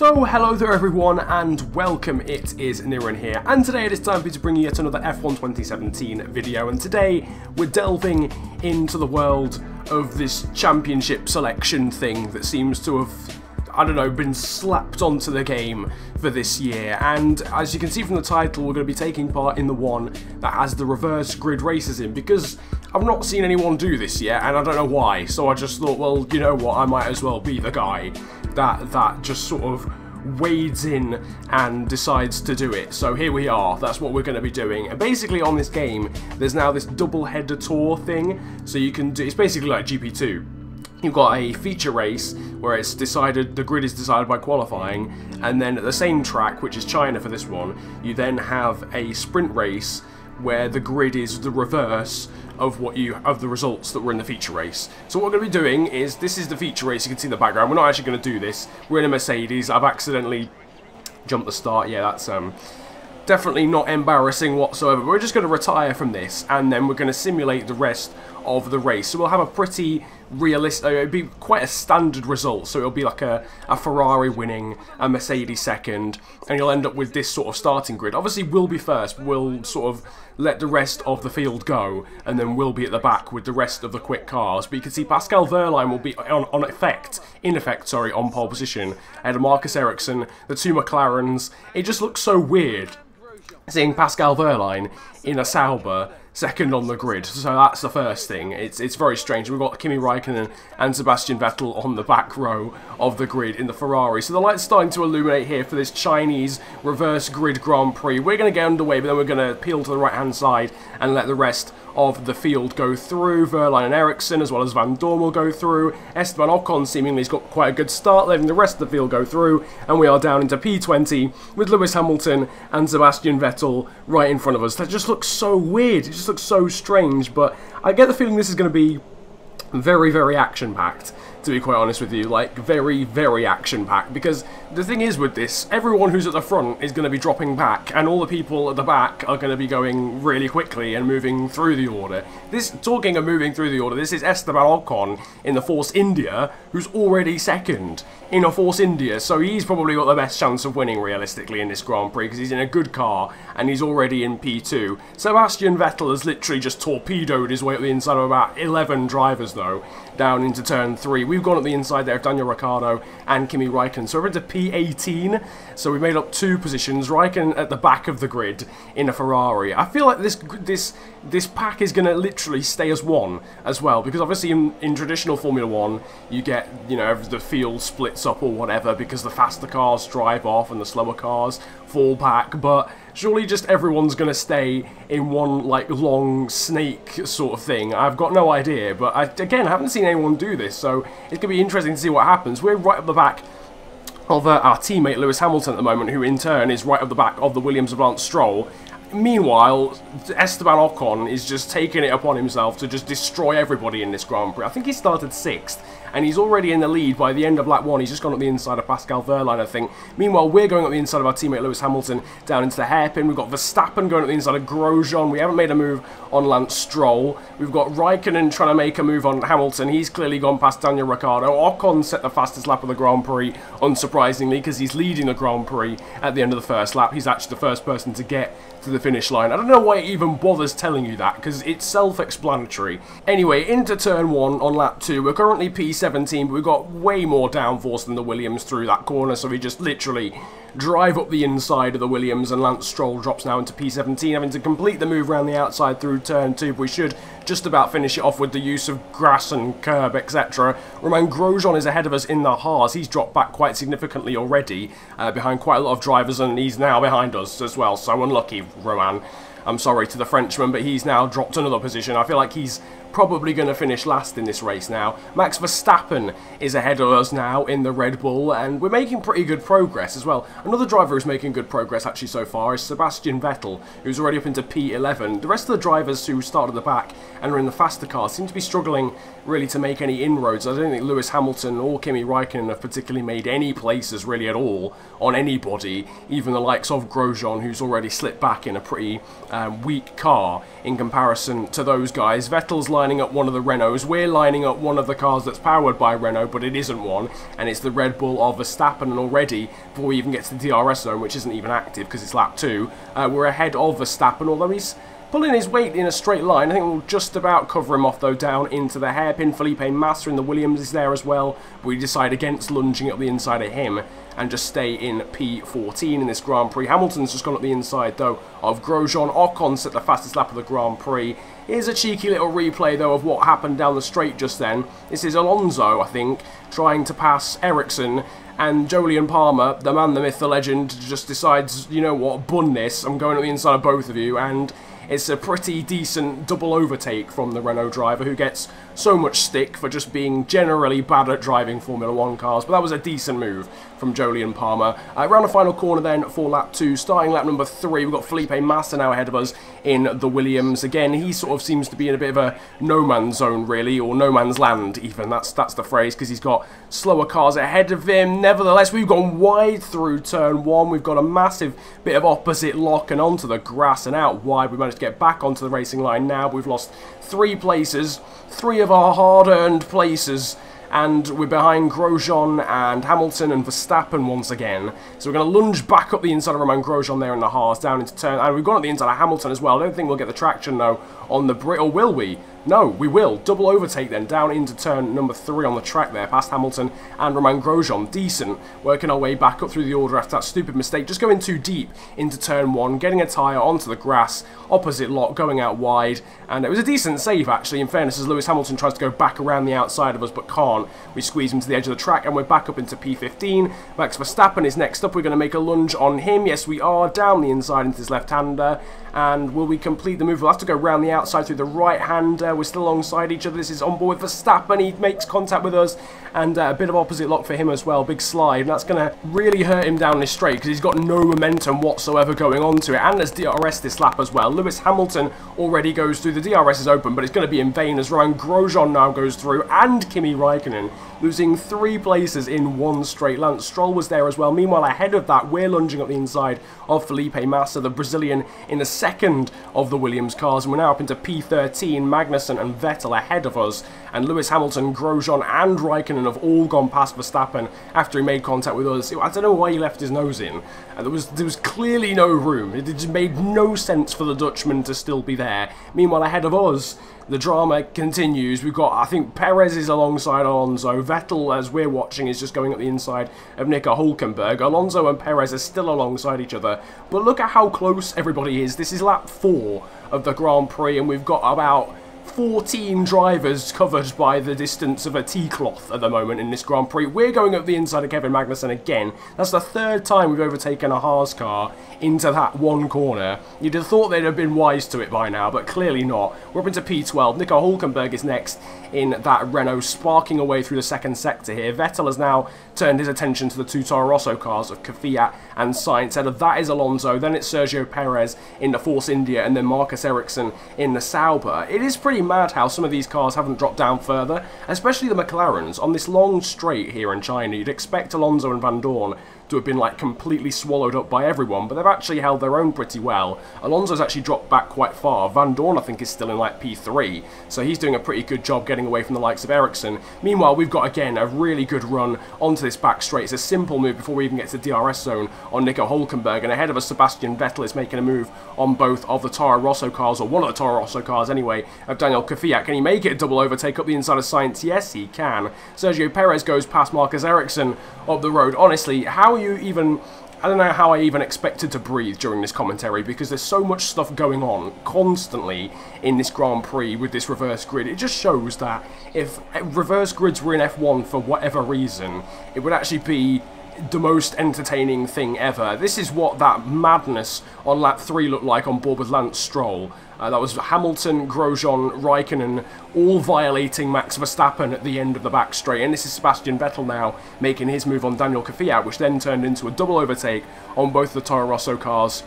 So hello there everyone and welcome, it is Niran here, and today it is time for me to bring you yet another F1 2017 video, and today we're delving into the world of this championship selection thing that seems to have, I don't know, been slapped onto the game for this year. And as you can see from the title, we're going to be taking part in the one that has the reverse grid races in, because I've not seen anyone do this yet and I don't know why, so I just thought, well, you know what, I might as well be the guy that just sort of wades in and decides to do it. So here we are, that's what we're going to be doing. And basically on this game, there's now this double header tour thing, so you can do, it's basically like GP2. You've got a feature race where it's decided, the grid is decided by qualifying, and then at the same track, which is China for this one, you then have a sprint race where the grid is the reverse of the results that were in the feature race. So what we're going to be doing is, this is the feature race, you can see in the background. We're not actually going to do this. We're in a Mercedes. I've accidentally jumped the start. Yeah, that's definitely not embarrassing whatsoever. But we're just going to retire from this, and then we're going to simulate the rest of the race. So we'll have a pretty realistic, it'll be quite a standard result, so it'll be like a Ferrari winning, a Mercedes second, and you'll end up with this sort of starting grid. Obviously we'll be first, we'll sort of let the rest of the field go, and then we'll be at the back with the rest of the quick cars. But you can see Pascal Wehrlein will be in effect, on pole position, ahead of Marcus Ericsson, the two McLarens. It just looks so weird seeing Pascal Wehrlein in a Sauber second on the grid. So that's the first thing. It's very strange. We've got Kimi Raikkonen and Sebastian Vettel on the back row of the grid in the Ferrari. So the light's starting to illuminate here for this Chinese reverse grid Grand Prix. We're going to get underway, but then we're going to peel to the right hand side and let the rest of the field go through. Wehrlein and Ericsson, as well as Van Dorn, will go through. Esteban Ocon seemingly has got quite a good start, letting the rest of the field go through, and we are down into P20 with Lewis Hamilton and Sebastian Vettel right in front of us. That just looks so weird, it just looks so strange, but I get the feeling this is going to be very, very action-packed, to be quite honest with you. Like, very, very action-packed, because the thing is with this, everyone who's at the front is going to be dropping back, and all the people at the back are going to be going really quickly and moving through the order. Talking of moving through the order, this is Esteban Ocon in the Force India, who's already second in a Force India, so he's probably got the best chance of winning, realistically, in this Grand Prix, because he's in a good car, and he's already in P2. Sebastian Vettel has literally just torpedoed his way up the inside of about 11 drivers, though, down into turn 3. We've gone up the inside there of Daniel Ricciardo and Kimi Raikkonen, so we're into P18, so we've made up 2 positions. Raikkonen at the back of the grid in a Ferrari. I feel like this pack is going to literally stay as one as well, because obviously in traditional Formula 1 you get, you know, the field splits up or whatever because the faster cars drive off and the slower cars fall back, but surely just everyone's going to stay in one, like, long snake sort of thing. I've got no idea, but again, I haven't seen anyone do this, so it's going to be interesting to see what happens. We're right up the back of our teammate Lewis Hamilton at the moment, who in turn is right up the back of the Williams of Lance Stroll. Meanwhile, Esteban Ocon is just taking it upon himself to just destroy everybody in this Grand Prix. I think he started 6th, and he's already in the lead by the end of lap 1. He's just gone up the inside of Pascal Wehrlein, I think. Meanwhile, we're going up the inside of our teammate Lewis Hamilton down into the hairpin. We've got Verstappen going up the inside of Grosjean. We haven't made a move on Lance Stroll. We've got Raikkonen trying to make a move on Hamilton. He's clearly gone past Daniel Ricciardo. Ocon set the fastest lap of the Grand Prix, unsurprisingly, because he's leading the Grand Prix at the end of the first lap. He's actually the first person to get to the finish line. I don't know why it even bothers telling you that, because it's self-explanatory. Anyway, into turn 1 on lap 2. We're currently P17, but we've got way more downforce than the Williams through that corner, so we just literally drive up the inside of the Williams, and Lance Stroll drops now into P17, having to complete the move around the outside through turn 2, but we should just about finish it off with the use of grass and curb, etc. Romain Grosjean is ahead of us in the Haas. He's dropped back quite significantly already, behind quite a lot of drivers, and he's now behind us as well, so unlucky, Romain. I'm sorry to the Frenchman, but he's now dropped another position. I feel like he's probably going to finish last in this race now. Max Verstappen is ahead of us now in the Red Bull, and we're making pretty good progress as well. Another driver who's making good progress actually so far is Sebastian Vettel, who's already up into P11. The rest of the drivers who started at the back and are in the faster cars seem to be struggling really to make any inroads. I don't think Lewis Hamilton or Kimi Raikkonen have particularly made any places really at all on anybody, even the likes of Grosjean, who's already slipped back in a pretty weak car in comparison to those guys. Vettel's line lining up one of the Renaults. We're lining up one of the cars that's powered by Renault, but it isn't one, and it's the Red Bull of Verstappen, and already, before we even get to the DRS zone, which isn't even active because it's lap 2, we're ahead of Verstappen, although he's pulling his weight in a straight line. I think we'll just about cover him off, though, down into the hairpin. Felipe Massa in the Williams is there as well, but we decide against lunging up the inside of him and just stay in P14 in this Grand Prix. Hamilton's just gone up the inside, though, of Grosjean. Ocon set the fastest lap of the Grand Prix. Here's a cheeky little replay, though, of what happened down the straight just then. This is Alonso, I think, trying to pass Ericsson, and Jolyon Palmer, the man, the myth, the legend, just decides, you know what, bun this, I'm going up the inside of both of you, and it's a pretty decent double overtake from the Renault driver, who gets so much stick for just being generally bad at driving Formula 1 cars, but that was a decent move from Jolyon Palmer. Around the final corner then for lap 2, starting lap number 3, we've got Felipe Massa now ahead of us in the Williams. Again, he sort of seems to be in a bit of a no man's zone, really, or no man's land even, that's the phrase, because he's got slower cars ahead of him. Nevertheless, we've gone wide through turn 1, we've got a massive bit of opposite lock and onto the grass and out wide. We managed to get back onto the racing line now, but we've lost 3 places, 3 of our hard-earned places, and we're behind Grosjean and Hamilton and Verstappen once again. So we're going to lunge back up the inside of Romain Grosjean there in the Haas, down into turn, and we've gone up the inside of Hamilton as well. I don't think we'll get the traction, though, on the Brit, or will we? No, we will. Double overtake then, down into turn number 3 on the track there, past Hamilton and Romain Grosjean. Decent, working our way back up through the order after that stupid mistake. Just going too deep into turn 1, getting a tyre onto the grass, opposite lot, going out wide. And it was a decent save, actually, in fairness, as Lewis Hamilton tries to go back around the outside of us, but can't. We squeeze him to the edge of the track, and we're back up into P15. Max Verstappen is next up. We're going to make a lunge on him. Yes, we are, down the inside into his left-hander. And will we complete the move? We'll have to go round the outside through the right-hander. We're still alongside each other. This is on board with Verstappen. He makes contact with us, and a bit of opposite lock for him as well. Big slide, and that's going to really hurt him down this straight because he's got no momentum whatsoever going on to it. And there's DRS this lap as well. Lewis Hamilton already goes through. The DRS is open, but it's going to be in vain as Romain Grosjean now goes through, and Kimi Raikkonen losing 3 places in one straight. Lance Stroll was there as well. Meanwhile, ahead of that, we're lunging up the inside of Felipe Massa, the Brazilian, in the second of the Williams cars, and we're now up into P13. Magnussen and Vettel ahead of us, and Lewis Hamilton, Grosjean and Raikkonen have all gone past Verstappen after he made contact with us. I don't know why he left his nose in. There was clearly no room. It just made no sense for the Dutchman to still be there. Meanwhile, ahead of us, the drama continues. We've got, I think, Perez is alongside Alonso. Vettel, as we're watching, is just going up the inside of Nico Hülkenberg. Alonso and Perez are still alongside each other. But look at how close everybody is. This is lap 4 of the Grand Prix, and we've got about 14 drivers covered by the distance of a tea cloth at the moment in this Grand Prix. We're going up the inside of Kevin Magnussen again. That's the 3rd time we've overtaken a Haas car into that one corner. You'd have thought they'd have been wise to it by now, but clearly not. We're up into P12. Nico Hülkenberg is next in that Renault, sparking away through the second sector here. Vettel has now turned his attention to the 2 Toro Rosso cars of Kvyat and Sainz. Ahead of that is Alonso, then it's Sergio Perez in the Force India, and then Marcus Ericsson in the Sauber. It is pretty mad how some of these cars haven't dropped down further, especially the McLarens. On this long straight here in China, you'd expect Alonso and Van Dorn to have been like completely swallowed up by everyone, but they've actually held their own pretty well. Alonso's actually dropped back quite far. Van Dorn, I think, is still in like P3, so he's doing a pretty good job getting away from the likes of Ericsson. Meanwhile, we've got, again, a really good run onto this back straight. It's a simple move before we even get to the DRS zone on Nico Hülkenberg, and ahead of us, Sebastian Vettel is making a move on both of the Toro Rosso cars, or one of the Toro Rosso cars anyway, of Daniel Kvyat. Can he make it a double overtake up the inside of Sainz? Yes, he can. Sergio Perez goes past Marcus Ericsson up the road. Honestly, how are you even... I don't know how I even expected to breathe during this commentary, because there's so much stuff going on constantly in this Grand Prix with this reverse grid. It just shows that if reverse grids were in F1 for whatever reason, it would actually be the most entertaining thing ever. This is what that madness on lap 3 looked like on board with Lance Stroll. That was Hamilton, Grosjean, Raikkonen, all violating Max Verstappen at the end of the back straight. And this is Sebastian Vettel now making his move on Daniel Kvyat, which then turned into a double overtake on both the Toro Rosso cars.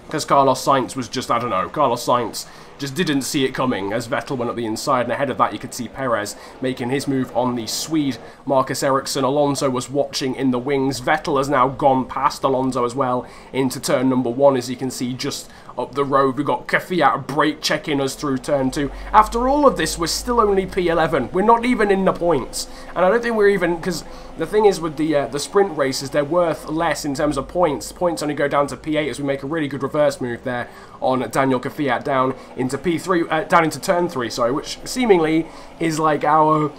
Because Carlos Sainz was just, I don't know, Carlos Sainz just didn't see it coming as Vettel went up the inside, and ahead of that you could see Perez making his move on the Swede Marcus Ericsson. Alonso was watching in the wings. Vettel has now gone past Alonso as well into turn number 1, as you can see just up the road. We've got Kvyat brake checking us through turn 2. After all of this, we're still only P11. We're not even in the points, and I don't think we're even, because the thing is with the sprint races, they're worth less in terms of points. Points only go down to P8 as we make a really good reverse move there on Daniel Kvyat down into P3, down into turn 3, sorry, which seemingly is like our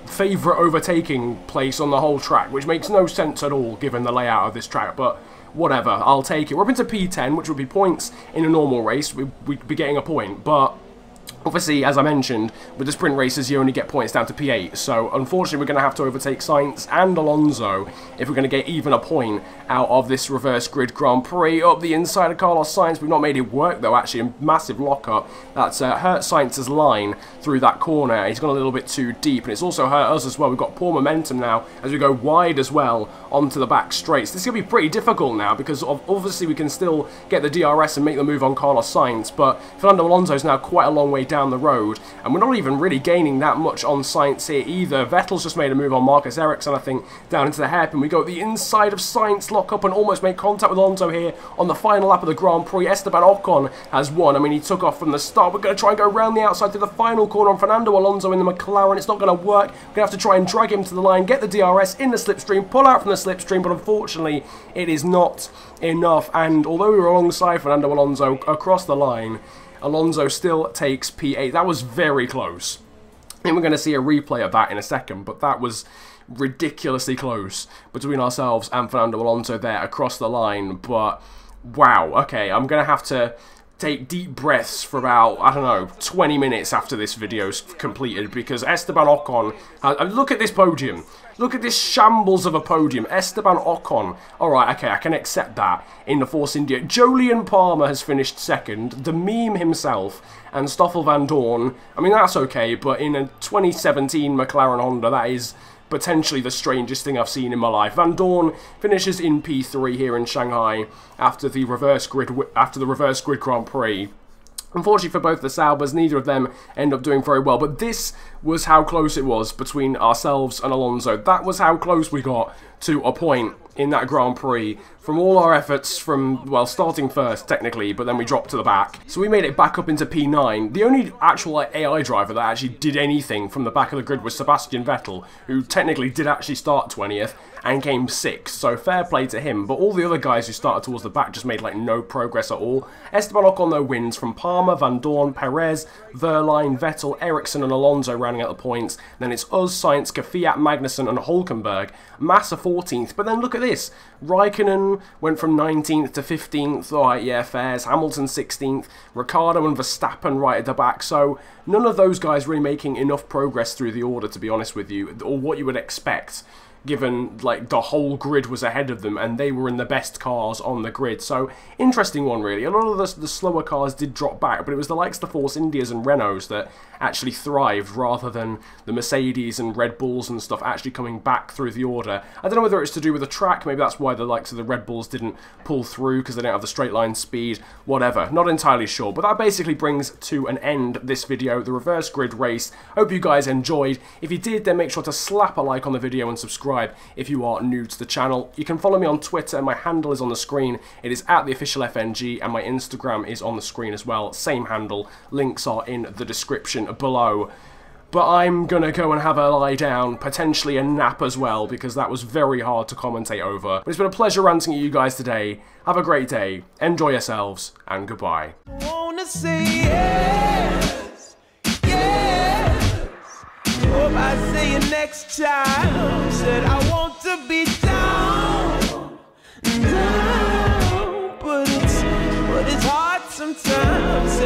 favourite overtaking place on the whole track, which makes no sense at all given the layout of this track, but whatever, I'll take it. We're up into P10, which would be points in a normal race. We'd be getting a point, but obviously, as I mentioned, with the sprint races, you only get points down to P8, so unfortunately we're going to have to overtake Sainz and Alonso if we're going to get even a point out of this reverse grid Grand Prix. Up the inside of Carlos Sainz, we've not made it work though, actually, a massive lock-up. That's hurt Sainz's line through that corner. He's gone a little bit too deep, and it's also hurt us as well. We've got poor momentum now as we go wide as well onto the back straights. This is going to be pretty difficult now, because obviously we can still get the DRS and make the move on Carlos Sainz, but Fernando Alonso is now quite a long way down the road, and we're not even really gaining that much on Sainz here either. Vettel's just made a move on Marcus Ericsson, I think, down into the hairpin. We go at the inside of Sainz, lock up and almost make contact with Alonso here on the final lap of the Grand Prix. Esteban Ocon has won. I mean, he took off from the start. We're going to try and go around the outside through the final corner on Fernando Alonso in the McLaren. It's not going to work. We're going to have to try and drag him to the line, get the DRS in the slipstream, pull out from the slipstream, but unfortunately it is not enough. And although we were alongside Fernando Alonso across the line, Alonso still takes P8. That was very close. And we're going to see a replay of that in a second, but that was ridiculously close between ourselves and Fernando Alonso there across the line. But wow, okay, I'm going to have to take deep breaths for about, I don't know, 20 minutes after this video's completed, because Esteban Ocon, look at this podium. Look at this shambles of a podium. Esteban Ocon. Alright, okay, I can accept that in the Force India. Jolyon Palmer has finished second. The meme himself and Stoffel Van Dorn. I mean, that's okay, but in a 2017 McLaren Honda, that is potentially the strangest thing I've seen in my life. Van Dorn finishes in P3 here in Shanghai after the reverse grid Grand Prix. Unfortunately for both the Saubers, neither of them end up doing very well, but this was how close it was between ourselves and Alonso. That was how close we got to a point in that Grand Prix from all our efforts from, well, starting first technically, but then we dropped to the back. So we made it back up into P9. The only actual AI driver that actually did anything from the back of the grid was Sebastian Vettel, who technically did actually start 20th and came 6th, so fair play to him. But all the other guys who started towards the back just made like no progress at all. Esteban Ocon though wins from Palmer, Van Dorn, Perez, Verline, Vettel, Ericsson and Alonso rounding out the points. Then it's us, Sainz, Kvyat, Magnussen and Hulkenberg. Massa 14th, but then look at this. Raikkonen went from 19th to 15th. Alright, yeah, fairs. Hamilton 16th. Ricciardo and Verstappen right at the back. So none of those guys really making enough progress through the order, to be honest with you, or what you would expect, given like the whole grid was ahead of them and they were in the best cars on the grid. So interesting one really. A lot of the slower cars did drop back, but it was the likes of the Force Indias and Renaults that actually thrived, rather than the Mercedes and Red Bulls and stuff actually coming back through the order. I don't know whether it's to do with the track, maybe that's why the likes of the Red Bulls didn't pull through, because they don't have the straight line speed, whatever, not entirely sure. But that basically brings to an end this video, the reverse grid race. Hope you guys enjoyed. If you did, then make sure to slap a like on the video and subscribe if you are new to the channel. You can follow me on Twitter, my handle is on the screen, it is @theofficialfng, and my Instagram is on the screen as well, same handle, links are in the description below. But I'm gonna go and have a lie down, potentially a nap as well, because that was very hard to commentate over. But it's been a pleasure ranting at you guys today. Have a great day, enjoy yourselves, and goodbye. Wanna say yes, yes. Hope I see you next time. Said I want to be down, down, but it's hard sometimes.